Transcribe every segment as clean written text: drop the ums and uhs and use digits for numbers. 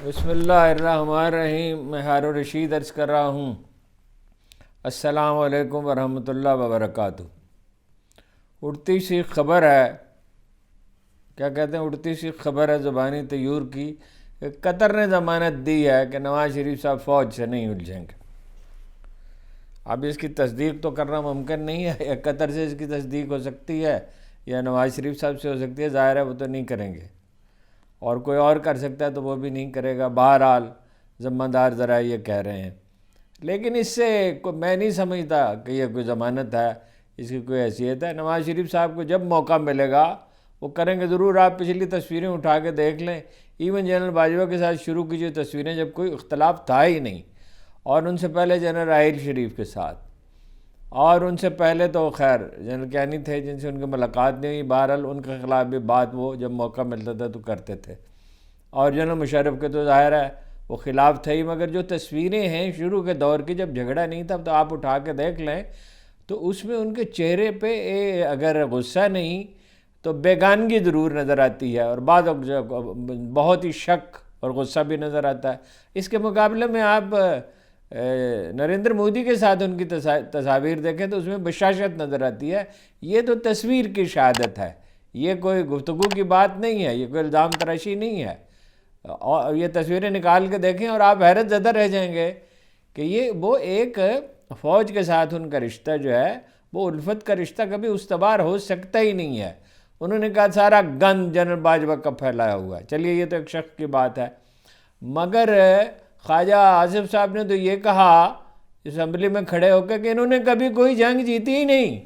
بسم اللہ الرحمن الرحیم. میں ہارون رشید عرض کر رہا ہوں. السلام علیکم ورحمۃ اللہ وبرکاتہ. اڑتی سی خبر ہے، کیا کہتے ہیں، اڑتی سی خبر ہے زبانی طیور کی کہ قطر نے ضمانت دی ہے کہ نواز شریف صاحب فوج سے نہیں الجھیں گے. اب اس کی تصدیق تو کرنا ممکن نہیں ہے، یا قطر سے اس کی تصدیق ہو سکتی ہے یا نواز شریف صاحب سے ہو سکتی ہے. ظاہر ہے وہ تو نہیں کریں گے، اور کوئی اور کر سکتا ہے تو وہ بھی نہیں کرے گا. بہرحال ذمہ دار ذرائع یہ کہہ رہے ہیں، لیکن اس سے میں نہیں سمجھتا کہ یہ کوئی ضمانت ہے، اس کی کوئی حیثیت ہے. نواز شریف صاحب کو جب موقع ملے گا وہ کریں گے ضرور. آپ پچھلی تصویریں اٹھا کے دیکھ لیں، ایون جنرل باجوہ کے ساتھ شروع کی جو تصویریں جب کوئی اختلاف تھا ہی نہیں، اور ان سے پہلے جنرل راحیل شریف کے ساتھ، اور ان سے پہلے تو خیر جنرل کیانی تھے جن سے ان کی ملاقات نہیں ہوئی. بہرحال ان کے خلاف بھی بات وہ جب موقع ملتا تھا تو کرتے تھے، اور جنرل مشرف کے تو ظاہر ہے وہ خلاف تھے ہی. مگر جو تصویریں ہیں شروع کے دور کی جب جھگڑا نہیں تھا تو آپ اٹھا کے دیکھ لیں تو اس میں ان کے چہرے پہ اگر غصہ نہیں تو بیگانگی ضرور نظر آتی ہے، اور بعض بہت ہی شک اور غصہ بھی نظر آتا ہے. اس کے مقابلے میں آپ نریندر مودی کے ساتھ ان کی تصاویر دیکھیں تو اس میں بشاشت نظر آتی ہے. یہ تو تصویر کی شہادت ہے، یہ کوئی گفتگو کی بات نہیں ہے، یہ کوئی الزام تراشی نہیں ہے. اور یہ تصویریں نکال کے دیکھیں اور آپ حیرت زدہ رہ جائیں گے کہ وہ ایک فوج کے ساتھ ان کا رشتہ جو ہے وہ الفت کا رشتہ کبھی استوار ہو سکتا ہی نہیں ہے. انہوں نے کہا سارا گند جنرل باجوہ کا پھیلایا ہوا ہے. چلیے یہ تو ایک شخص کی بات ہے، مگر خواجہ آصف صاحب نے تو یہ کہا اسمبلی میں کھڑے ہو کے کہ انہوں نے کبھی کوئی جنگ جیتی ہی نہیں.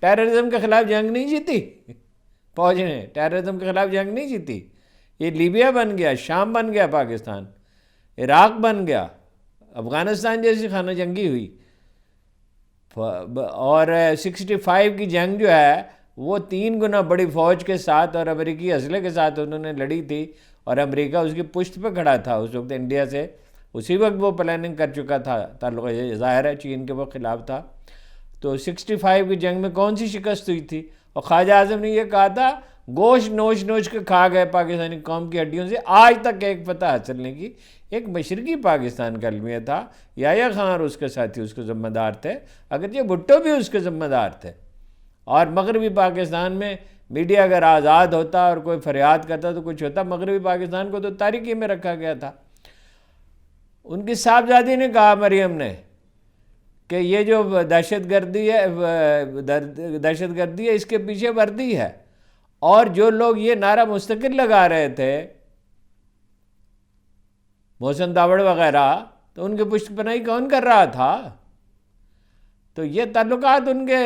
ٹیررزم کے خلاف جنگ نہیں جیتی، فوج نے ٹیررزم کے خلاف جنگ نہیں جیتی. یہ لیبیا بن گیا، شام بن گیا، پاکستان، عراق بن گیا، افغانستان جیسی خانہ جنگی ہوئی. اور 65 کی جنگ جو ہے وہ 3 گنا بڑی فوج کے ساتھ اور امریکی اسلحے کے ساتھ انہوں نے لڑی تھی، اور امریکہ اس کی پشت پہ کھڑا تھا اس وقت انڈیا سے. اسی وقت وہ پلاننگ کر چکا تھا، تعلق ظاہر ہے چین کے وہ خلاف تھا. تو 65 کی جنگ میں کون سی شکست ہوئی تھی؟ اور خواجہ اعظم نے یہ کہا تھا گوشت نوچ نوچ کے کھا گئے پاکستانی قوم کی ہڈیوں سے. آج تک ایک فتح حاصل نہیں کی. ایک مشرقی پاکستان کا المیہ تھا، یحییٰ خان اور اس کے ساتھی اس کے ذمہ دار تھے، اگرچہ بھٹو بھی اس کے ذمہ دار تھے. اور مغربی پاکستان میں میڈیا اگر آزاد ہوتا اور کوئی فریاد کرتا تو کچھ ہوتا. مغربی پاکستان کو تو تاریکی میں رکھا گیا تھا. ان کی صاحبزادی نے کہا، مریم نے، کہ یہ جو دہشت گردی ہے اس کے پیچھے وردی ہے. اور جو لوگ یہ نعرہ مستقل لگا رہے تھے، محسن داوڑ وغیرہ، تو ان کی پشت پناہی کون کر رہا تھا؟ تو یہ تعلقات ان کے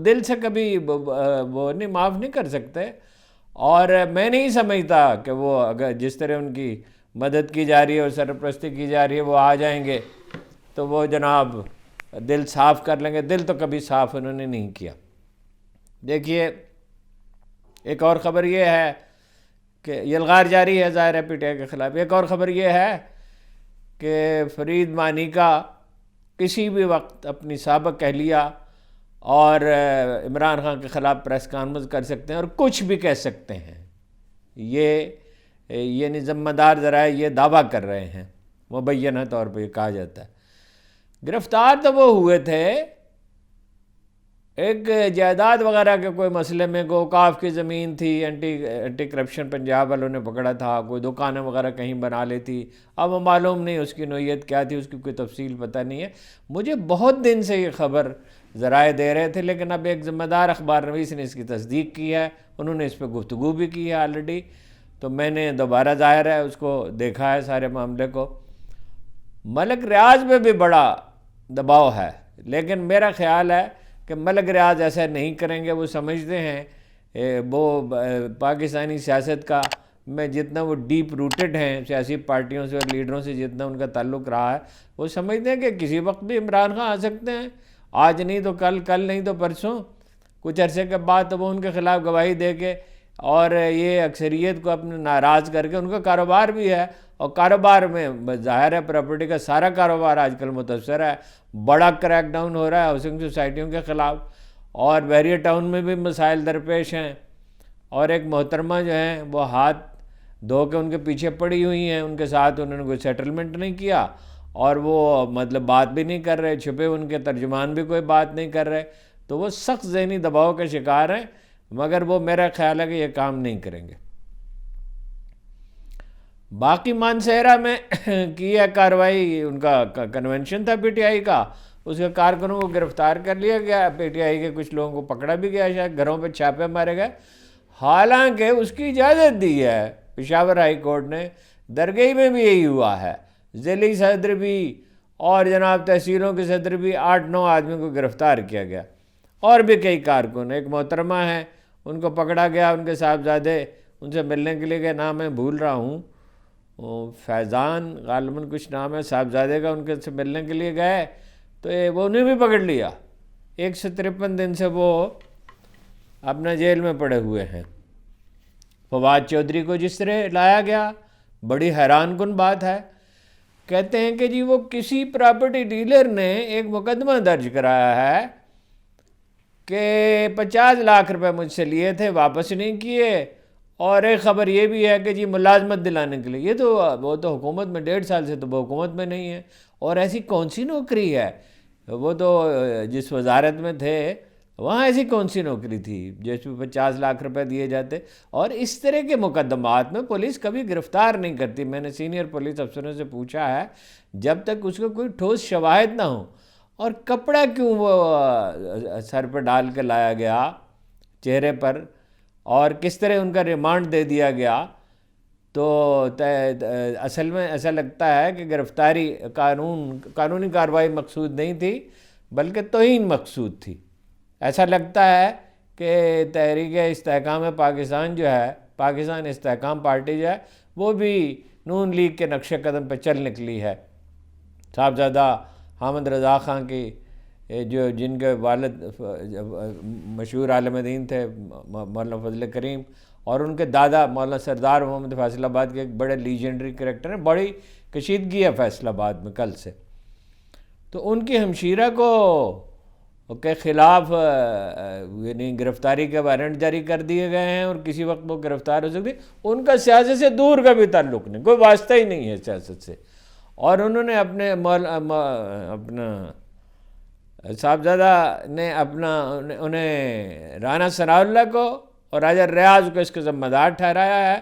دل سے کبھی وہ نہیں معاف نہیں کر سکتے. اور میں نہیں سمجھتا کہ وہ اگر جس طرح ان کی مدد کی جا رہی ہے اور سرپرستی کی جا رہی ہے وہ آ جائیں گے تو وہ جناب دل صاف کر لیں گے. دل تو کبھی صاف انہوں نے نہیں کیا. دیکھیے ایک اور خبر یہ ہے کہ یلغار جاری ہے ظاہر ہے پی ٹی آئی کے خلاف. ایک اور خبر یہ ہے کہ فرید مانی کا کسی بھی وقت اپنی سابق اہلیہ اور عمران خان کے خلاف پریس کانفرنس کر سکتے ہیں اور کچھ بھی کہہ سکتے ہیں. یہ ذمہ دار ذرائع یہ دعویٰ کر رہے ہیں، مبینہ طور پہ یہ کہا جاتا ہے. گرفتار تو وہ ہوئے تھے ایک جائیداد وغیرہ کے کوئی مسئلے میں، کو اوقاف کی زمین تھی، اینٹی کرپشن پنجاب والوں نے پکڑا تھا، کوئی دکانیں وغیرہ کہیں بنا لی تھی. اب معلوم نہیں اس کی نوعیت کیا تھی، اس کی کوئی تفصیل پتہ نہیں ہے. مجھے بہت دن سے یہ خبر ذرائع دے رہے تھے، لیکن اب ایک ذمہ دار اخبار نویس نے اس کی تصدیق کی ہے. انہوں نے اس پہ گفتگو بھی کی ہے آلریڈی، تو میں نے دوبارہ ظاہر ہے اس کو دیکھا ہے سارے معاملے کو. ملک ریاض میں بھی بڑا دباؤ ہے، لیکن میرا خیال ہے کہ ملک ریاض ایسا نہیں کریں گے. وہ سمجھتے ہیں وہ پاکستانی سیاست کا میں جتنا وہ ڈیپ روٹڈ ہیں سیاسی پارٹیوں سے اور لیڈروں سے جتنا ان کا تعلق رہا ہے، وہ سمجھتے ہیں کہ کسی وقت بھی عمران خان آ سکتے ہیں، آج نہیں تو کل نہیں تو پرسوں. کچھ عرصے کے بعد تو وہ ان کے خلاف گواہی دے کے اور یہ اکثریت کو اپنے ناراض کر کے، ان کا کاروبار بھی ہے، اور کاروبار میں ظاہر ہے پراپرٹی کا سارا کاروبار آج کل متاثر ہے. بڑا کریک ڈاؤن ہو رہا ہے ہاؤسنگ سوسائٹیوں کے خلاف، اور بحریہ ٹاؤن میں بھی مسائل درپیش ہیں. اور ایک محترمہ جو ہیں وہ ہاتھ دو کہ ان کے پیچھے پڑی ہوئی ہیں، ان کے ساتھ انہوں نے کوئی سیٹلمنٹ نہیں کیا، اور وہ مطلب بات بھی نہیں کر رہے، چھپے ان کے ترجمان بھی کوئی بات نہیں کر رہے، تو وہ سخت ذہنی دباؤ کا شکار ہیں، مگر وہ میرا خیال ہے کہ یہ کام نہیں کریں گے۔ باقی مانسہرہ میں کی ہے کارروائی، ان کا کنونشن تھا پی ٹی آئی کا، اس کے کارکنوں کو گرفتار کر لیا گیا، پی ٹی آئی کے کچھ لوگوں کو پکڑا بھی گیا، شاید گھروں پہ چھاپے مارے گئے، حالانکہ اس کی اجازت دی ہے پشاور ہائی کورٹ نے۔ درگئی میں بھی یہی ہوا ہے، ضلعی صدر بھی اور جناب تحصیلوں کے صدر بھی 8-9 آدمیوں کو گرفتار کیا گیا، اور بھی کئی کارکن، ایک محترمہ ہیں ان کو پکڑا گیا، ان کے صاحبزادے ان سے ملنے کے لیے گئے، نام میں بھول رہا ہوں، فیضان غالباً کچھ نام ہے صاحبزادے کا، ان کے سے ملنے کے لیے گئے تو وہ انہیں بھی پکڑ لیا، 153 دن سے وہ اپنا جیل میں پڑے ہوئے ہیں۔ فواد چودھری کو جس طرح لایا گیا، بڑی حیران کن بات ہے، کہتے ہیں کہ جی وہ کسی پراپرٹی ڈیلر نے ایک مقدمہ درج کرایا ہے کہ 50 لاکھ روپے مجھ سے لیے تھے، واپس نہیں کیے، اور ایک خبر یہ بھی ہے کہ جی ملازمت دلانے کے لیے، وہ تو حکومت میں 1.5 سال سے تو وہ حکومت میں نہیں ہے، اور ایسی کون سی نوکری ہے، وہ تو جس وزارت میں تھے وہاں ایسی کون سی نوکری تھی جس میں 50 لاکھ روپے دیے جاتے، اور اس طرح کے مقدمات میں پولیس کبھی گرفتار نہیں کرتی۔ میں نے سینئر پولیس افسروں سے پوچھا ہے، جب تک اس کو کوئی ٹھوس شواہد نہ ہوں، اور کپڑا کیوں وہ سر پہ ڈال کے لایا گیا چہرے پر، اور کس طرح ان کا ریمانڈ دے دیا گیا، تو اصل میں ایسا لگتا ہے کہ گرفتاری قانونی کارروائی مقصود نہیں تھی بلکہ توہین مقصود تھی۔ ایسا لگتا ہے کہ تحریک استحکام پاکستان جو ہے، پاکستان استحکام پارٹی جو ہے، وہ بھی نون لیگ کے نقش قدم پہ چل نکلی ہے۔ صاحبزادہ حامد رضا خان کی جن کے والد مشہور عالم دین تھے مولانا فضل کریم، اور ان کے دادا مولانا سردار محمد فیصل آباد کے ایک بڑے لیجنڈری کریکٹر ہیں، بڑی کشیدگی ہے فیصل آباد میں کل سے، تو ان کی ہمشیرہ کو کے خلاف یعنی گرفتاری کے وارنٹ جاری کر دیے گئے ہیں، اور کسی وقت وہ گرفتار ہو سکتی، ان کا سیاست سے دور کا بھی تعلق نہیں، کوئی واسطہ ہی نہیں ہے سیاست سے، اور انہوں نے اپنا صاحبزادہ نے انہیں رانا ثناء اللہ کو اور راجہ ریاض کو اس کا ذمہ دار ٹھہرایا ہے،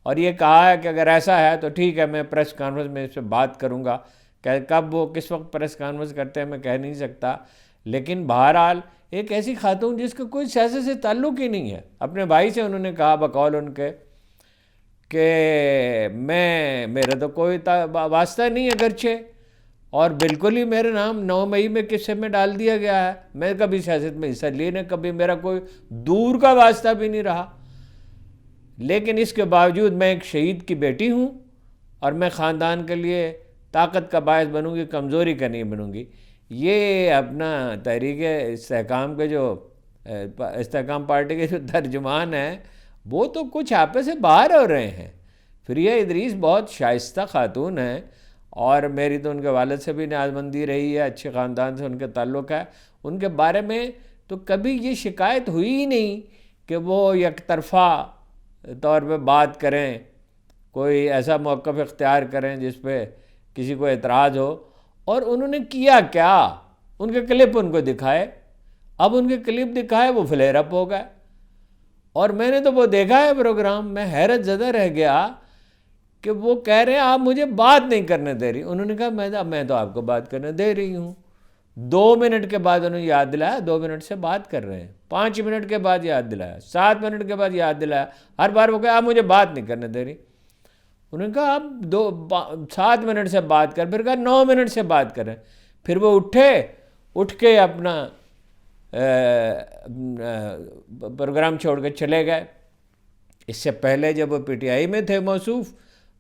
اور یہ کہا ہے کہ اگر ایسا ہے تو ٹھیک ہے، میں پریس کانفرنس میں اس پہ بات کروں گا، کہ کب وہ کس وقت پریس کانفرنس کرتے ہیں میں کہہ نہیں سکتا، لیکن بہرحال ایک ایسی خاتون جس کا کوئی سیاست سے تعلق ہی نہیں ہے، اپنے بھائی سے انہوں نے کہا بقول ان کے کہ میرا تو کوئی واسطہ نہیں اگرچہ، اور بالکل ہی میرے نام 9 مئی میں قصے میں ڈال دیا گیا ہے، میں کبھی سیاست میں حصہ لیے نہیں، کبھی میرا کوئی دور کا واسطہ بھی نہیں رہا، لیکن اس کے باوجود میں ایک شہید کی بیٹی ہوں، اور میں خاندان کے لیے طاقت کا باعث بنوں گی، کمزوری کا نہیں بنوں گی۔ یہ اپنا تحریک استحکام کے جو استحکام پارٹی کے جو ترجمان ہیں، وہ تو کچھ آپے سے باہر ہو رہے ہیں۔ فریہ ادریس بہت شائستہ خاتون ہیں، اور میری تو ان کے والد سے بھی نیازمندی رہی ہے، اچھے خاندان سے ان کے تعلق ہے، ان کے بارے میں تو کبھی یہ شکایت ہوئی ہی نہیں کہ وہ یک طرفہ طور پہ بات کریں، کوئی ایسا موقف اختیار کریں جس پہ کسی کو اعتراض ہو۔ اور انہوں نے کیا کیا، ان کے کلپ ان کو دکھائے، اب ان کے کلپ دکھائے وہ فلیئر اپ ہو گئے، اور میں نے تو وہ دیکھا ہے پروگرام، میں حیرت زدہ رہ گیا کہ وہ کہہ رہے ہیں آپ مجھے بات نہیں کرنے دے رہی، انہوں نے کہا میں تو آپ کو بات کرنے دے رہی ہوں۔ 2 منٹ کے بعد انہوں نے یاد دلایا، 2 منٹ سے بات کر رہے ہیں، 5 منٹ کے بعد یاد دلایا، 7 منٹ کے بعد یاد دلایا، ہر بار وہ کہا آپ مجھے بات نہیں کرنے دے رہی، انہوں نے کہا آپ 7 منٹ سے بات کر، پھر کہا 9 منٹ سے بات کریں، پھر وہ اٹھ کے اپنا پروگرام چھوڑ کے چلے گئے۔ اس سے پہلے جب وہ پی ٹی آئی میں تھے موصوف،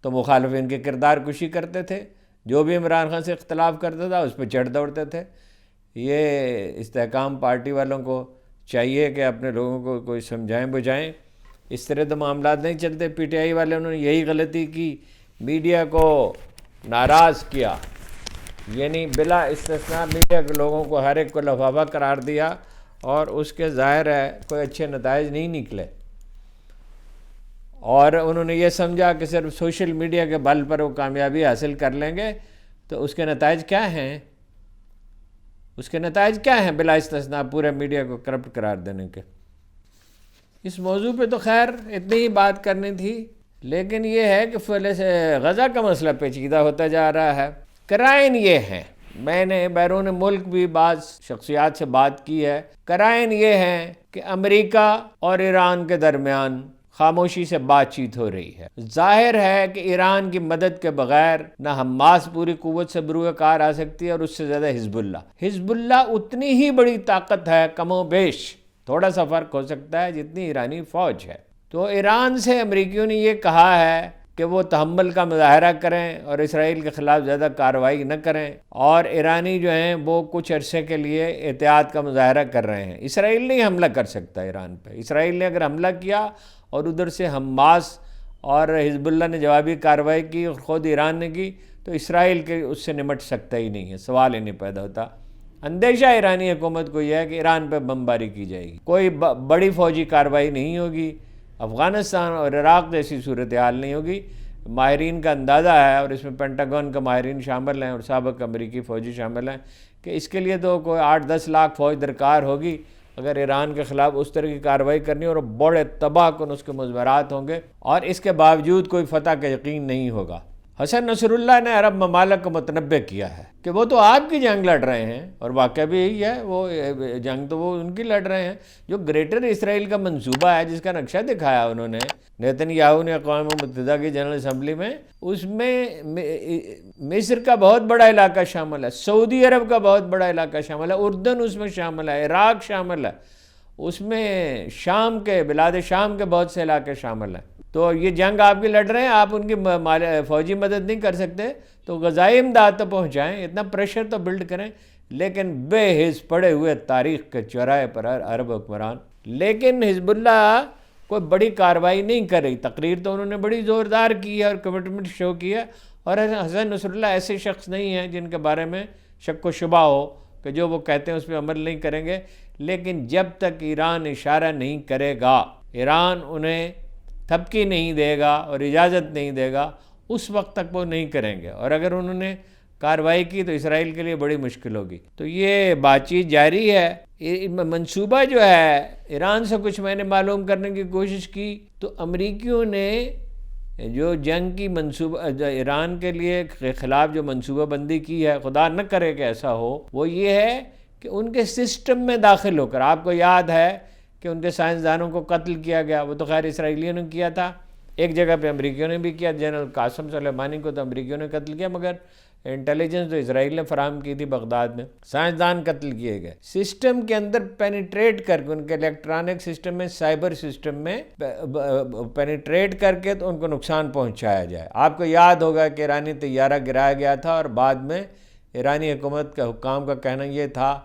تو مخالفین کے کردار کشی کرتے تھے، جو بھی عمران خان سے اختلاف کرتا تھا اس پہ چڑھ دوڑتے تھے۔ یہ استحکام پارٹی والوں کو چاہیے کہ اپنے لوگوں کو کوئی سمجھائیں بجھائیں، اس طرح تو معاملات نہیں چلتے۔ پی ٹی آئی والے انہوں نے یہی غلطی کی، میڈیا کو ناراض کیا، یعنی بلا استثناء میڈیا کے لوگوں کو ہر ایک کو لفافہ قرار دیا، اور اس کے ظاہر ہے کوئی اچھے نتائج نہیں نکلے۔ اور انہوں نے یہ سمجھا کہ صرف سوشل میڈیا کے بل پر وہ کامیابی حاصل کر لیں گے، تو اس کے نتائج کیا ہیں؟ اس کے نتائج کیا ہیں بلا استثناء پورے میڈیا کو کرپٹ قرار دینے کے؟ اس موضوع پہ تو خیر اتنی ہی بات کرنی تھی، لیکن یہ ہے کہ غزہ کا مسئلہ پیچیدہ ہوتا جا رہا ہے۔ کرائن یہ ہیں، میں نے بیرون ملک بھی بعض شخصیات سے بات کی ہے، کرائن یہ ہیں کہ امریکہ اور ایران کے درمیان خاموشی سے بات چیت ہو رہی ہے۔ ظاہر ہے کہ ایران کی مدد کے بغیر نہ حماس پوری قوت سے بروئے کار آ سکتی ہے، اور اس سے زیادہ حزب اللہ اتنی ہی بڑی طاقت ہے، کم و بیش تھوڑا سا فرق ہو سکتا ہے، جتنی ایرانی فوج ہے۔ تو ایران سے امریکیوں نے یہ کہا ہے کہ وہ تحمل کا مظاہرہ کریں اور اسرائیل کے خلاف زیادہ کارروائی نہ کریں، اور ایرانی جو ہیں وہ کچھ عرصے کے لیے احتیاط کا مظاہرہ کر رہے ہیں۔ اسرائیل نہیں حملہ کر سکتا ایران پہ۔ اسرائیل نے اگر حملہ کیا اور ادھر سے حماس اور حزب اللہ نے جوابی کارروائی کی اور خود ایران نے کی، تو اسرائیل کے اس سے نمٹ سکتا ہی نہیں ہے، سوال ہی نہیں پیدا ہوتا۔ اندیشہ ایرانی حکومت کو یہ ہے کہ ایران پہ بمباری کی جائے گی، کوئی بڑی فوجی کارروائی نہیں ہوگی، افغانستان اور عراق جیسی صورتحال نہیں ہوگی۔ ماہرین کا اندازہ ہے، اور اس میں پینٹاگون کا ماہرین شامل ہیں اور سابق امریکی فوجی شامل ہیں، کہ اس کے لیے تو کوئی 8-10 لاکھ فوج درکار ہوگی اگر ایران کے خلاف اس طرح کی کارروائی کرنی، اور بڑے تباہ کن اس کے مضمرات ہوں گے، اور اس کے باوجود کوئی فتح کا یقین نہیں ہوگا۔ حسن نصر اللہ نے عرب ممالک کو متنبع کیا ہے کہ وہ تو آپ کی جنگ لڑ رہے ہیں، اور واقعہ بھی یہی ہے، وہ جنگ تو وہ ان کی لڑ رہے ہیں۔ جو گریٹر اسرائیل کا منصوبہ ہے، جس کا نقشہ دکھایا انہوں نے نیتن یاہو نے اقوام متحدہ کی جنرل اسمبلی میں، اس میں مصر کا بہت بڑا علاقہ شامل ہے، سعودی عرب کا بہت بڑا علاقہ شامل ہے، اردن اس میں شامل ہے، عراق شامل ہے، اس میں شام کے بلاد شام کے بہت سے علاقے شامل ہیں۔ تو یہ جنگ آپ کی لڑ رہے ہیں، آپ ان کی فوجی مدد نہیں کر سکتے، تو غذائی امداد تو پہنچائیں، اتنا پریشر تو بلڈ کریں، لیکن بے حس پڑے ہوئے تاریخ کے چوراہے پر عرب حکمران۔ لیکن حزب اللہ کوئی بڑی کارروائی نہیں کر رہی۔ تقریر تو انہوں نے بڑی زوردار کی ہے اور کمٹمنٹ شو کی ہے، اور حسن نصر اللہ ایسے شخص نہیں ہیں جن کے بارے میں شک و شبہ ہو کہ جو وہ کہتے ہیں اس پہ عمل نہیں کریں گے۔ لیکن جب تک ایران اشارہ نہیں کرے گا، ایران انہیں تھپکی نہیں دے گا اور اجازت نہیں دے گا، اس وقت تک وہ نہیں کریں گے، اور اگر انہوں نے کارروائی کی تو اسرائیل کے لیے بڑی مشکل ہوگی۔ تو یہ بات چیت جاری ہے۔ منصوبہ جو ہے ایران سے کچھ میں نے معلوم کرنے کی کوشش کی، تو امریکیوں نے جو جنگ کی منصوبہ ایران کے لیے خلاف جو منصوبہ بندی کی ہے، خدا نہ کرے کہ ایسا ہو، وہ یہ ہے کہ ان کے سسٹم میں داخل ہو کر، آپ کو یاد ہے کہ ان کے سائنسدانوں کو قتل کیا گیا، وہ تو خیر اسرائیلیوں نے کیا تھا، ایک جگہ پہ امریکیوں نے بھی کیا، جنرل قاسم سلیمانی کو تو امریکیوں نے قتل کیا، مگر انٹیلیجنس تو اسرائیل نے فراہم کی تھی بغداد میں، سائنسدان قتل کیے گئے۔ سسٹم کے اندر پینیٹریٹ کر کے، ان کے الیکٹرانک سسٹم میں، سائبر سسٹم میں پینیٹریٹ کر کے تو ان کو نقصان پہنچایا جائے۔ آپ کو یاد ہوگا کہ ایرانی طیارہ گرایا گیا تھا، اور بعد میں ایرانی حکومت کے حکام کا کہنا یہ تھا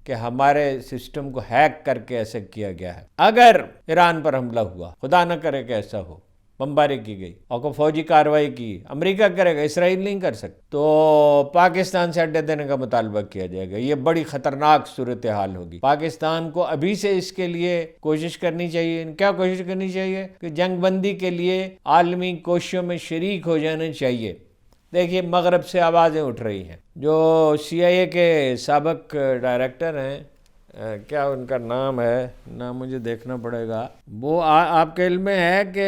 کہ ہمارے سسٹم کو ہیک کر کے ایسا کیا گیا ہے۔ اگر ایران پر حملہ ہوا، خدا نہ کرے کہ ایسا ہو، بمباری کی گئی اور کوئی فوجی کارروائی کی، امریکہ کرے گا، اسرائیل نہیں کر سکتا، تو پاکستان سے اڈے دینے کا مطالبہ کیا جائے گا۔ یہ بڑی خطرناک صورتحال ہوگی۔ پاکستان کو ابھی سے اس کے لیے کوشش کرنی چاہیے۔ کیا کوشش کرنی چاہیے؟ کہ جنگ بندی کے لیے عالمی کوششوں میں شریک ہو جانا چاہیے۔ دیکھیے مغرب سے آوازیں اٹھ رہی ہیں، جو CIA کے سابق ڈائریکٹر ہیں، کیا ان کا نام ہے، نام مجھے دیکھنا پڑے گا، وہ آپ کے علم میں ہے کہ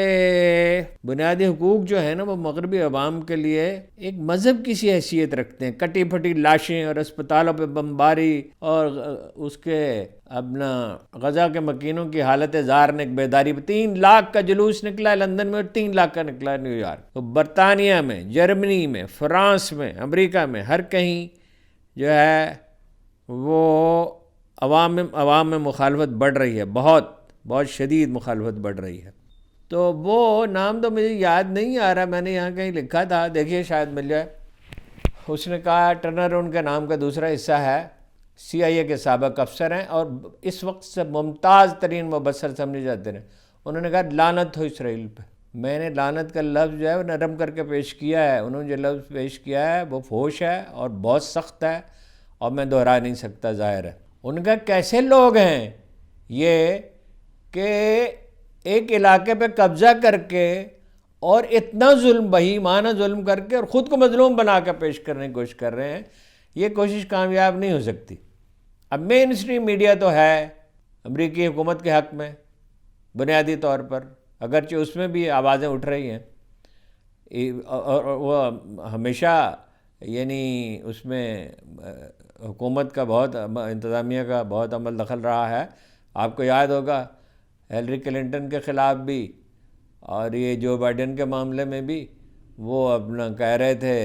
بنیادی حقوق جو ہے نا، وہ مغربی عوام کے لیے ایک مذہب کی سی حیثیت رکھتے ہیں۔ کٹی پھٹی لاشیں اور اسپتالوں پہ بمباری، اور اس کے اپنا غزہ کے مکینوں کی حالت زار نے ایک بیداری پہ 3 لاکھ کا جلوس نکلا ہے لندن میں، اور 3 لاکھ کا نکلا ہے نیو یارک۔ تو برطانیہ میں، جرمنی میں، فرانس میں، امریکہ میں، ہر کہیں جو ہے وہ عوام میں مخالفت بڑھ رہی ہے، بہت شدید مخالفت بڑھ رہی ہے۔ تو وہ نام تو مجھے یاد نہیں آ رہا، میں نے یہاں کہیں لکھا تھا، دیکھیے شاید مل جائے۔ اس نے کہا، ٹرنر ان کے نام کا دوسرا حصہ ہے، CIA کے سابق افسر ہیں اور اس وقت سے ممتاز ترین مبصر سمجھے جاتے ہیں۔ انہوں نے کہا لعنت ہو اسرائیل پہ۔ میں نے لعنت کا لفظ جو ہے وہ نرم کر کے پیش کیا ہے، انہوں نے جو لفظ پیش کیا ہے وہ فحش ہے اور بہت سخت ہے، اور میں دہرا نہیں سکتا، ظاہر ہے۔ ان کا کیسے لوگ ہیں یہ کہ ایک علاقے پہ قبضہ کر کے اور اتنا ظلم، بہیمانہ ظلم کر کے، اور خود کو مظلوم بنا کے پیش کرنے کی کوشش کر رہے ہیں، یہ کوشش کامیاب نہیں ہو سکتی۔ اب مین اسٹریم میڈیا تو ہے امریکی حکومت کے حق میں بنیادی طور پر، اگرچہ اس میں بھی آوازیں اٹھ رہی ہیں، اور وہ ہمیشہ یعنی اس میں حکومت کا بہت، انتظامیہ کا بہت عمل دخل رہا ہے۔ آپ کو یاد ہوگا ہیلری کلنٹن کے خلاف بھی اور یہ جو بائیڈن کے معاملے میں بھی وہ اپنا کہہ رہے تھے،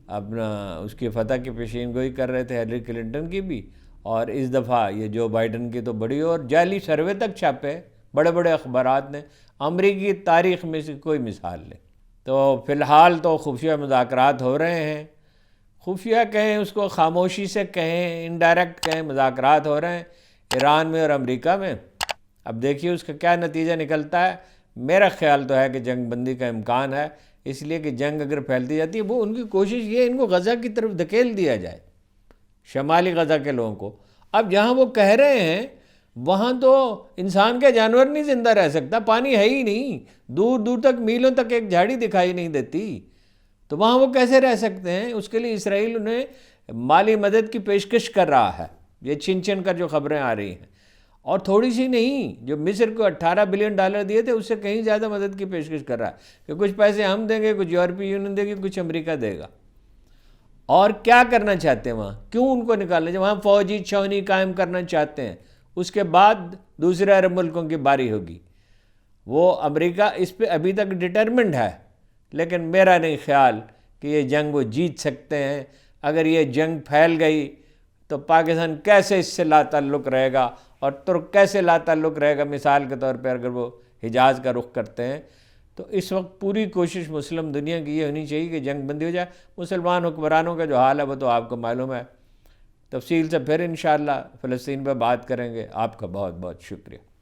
اپنا اس کی فتح کی پیشین گوئی کر رہے تھے ہیلری کلنٹن کی بھی، اور اس دفعہ یہ جو بائیڈن کی تو بڑی، اور جعلی سروے تک چھاپے بڑے بڑے اخبارات نے، امریکی تاریخ میں سے کوئی مثال نہیں۔ تو فی الحال تو خفیہ مذاکرات ہو رہے ہیں، خفیہ کہیں اس کو، خاموشی سے کہیں، انڈائریکٹ کہیں، مذاکرات ہو رہے ہیں ایران میں اور امریکہ میں۔ اب دیکھیے اس کا کیا نتیجہ نکلتا ہے۔ میرا خیال تو ہے کہ جنگ بندی کا امکان ہے، اس لیے کہ جنگ اگر پھیلتی جاتی ہے، وہ ان کی کوشش یہ ان کو غزہ کی طرف دھکیل دیا جائے، شمالی غزہ کے لوگوں کو۔ اب جہاں وہ کہہ رہے ہیں وہاں تو انسان کے جانور نہیں زندہ رہ سکتا، پانی ہے ہی نہیں، دور دور تک، میلوں تک ایک جھاڑی دکھائی نہیں دیتی، تو وہاں وہ کیسے رہ سکتے ہیں؟ اس کے لیے اسرائیل انہیں مالی مدد کی پیشکش کر رہا ہے، یہ چھن چھن کر جو خبریں آ رہی ہیں، اور تھوڑی سی نہیں، جو مصر کو $18 بلین دیے تھے اس سے کہیں زیادہ مدد کی پیشکش کر رہا ہے کہ کچھ پیسے ہم دیں گے، کچھ یورپی یونین دے گی، کچھ امریکہ دے گا۔ اور کیا کرنا چاہتے ہیں وہاں؟ کیوں ان کو نکالنا چاہتے ہیں؟ وہاں فوجی چھاونی قائم کرنا چاہتے ہیں، اس کے بعد دوسرے عرب ملکوں کی باری ہوگی۔ وہ امریکہ اس پہ ابھی تک ڈٹرمنڈ ہے، لیکن میرا نہیں خیال کہ یہ جنگ وہ جیت سکتے ہیں۔ اگر یہ جنگ پھیل گئی تو پاکستان کیسے اس سے لا تعلق رہے گا، اور ترک کیسے لا تعلق رہے گا؟ مثال کے طور پر اگر وہ حجاز کا رخ کرتے ہیں تو اس وقت پوری کوشش مسلم دنیا کی یہ ہونی چاہیے کہ جنگ بندی ہو جائے۔ مسلمان حکمرانوں کا جو حال ہے وہ تو آپ کو معلوم ہے، تفصیل سے پھر انشاءاللہ فلسطین پہ بات کریں گے۔ آپ کا بہت بہت شکریہ۔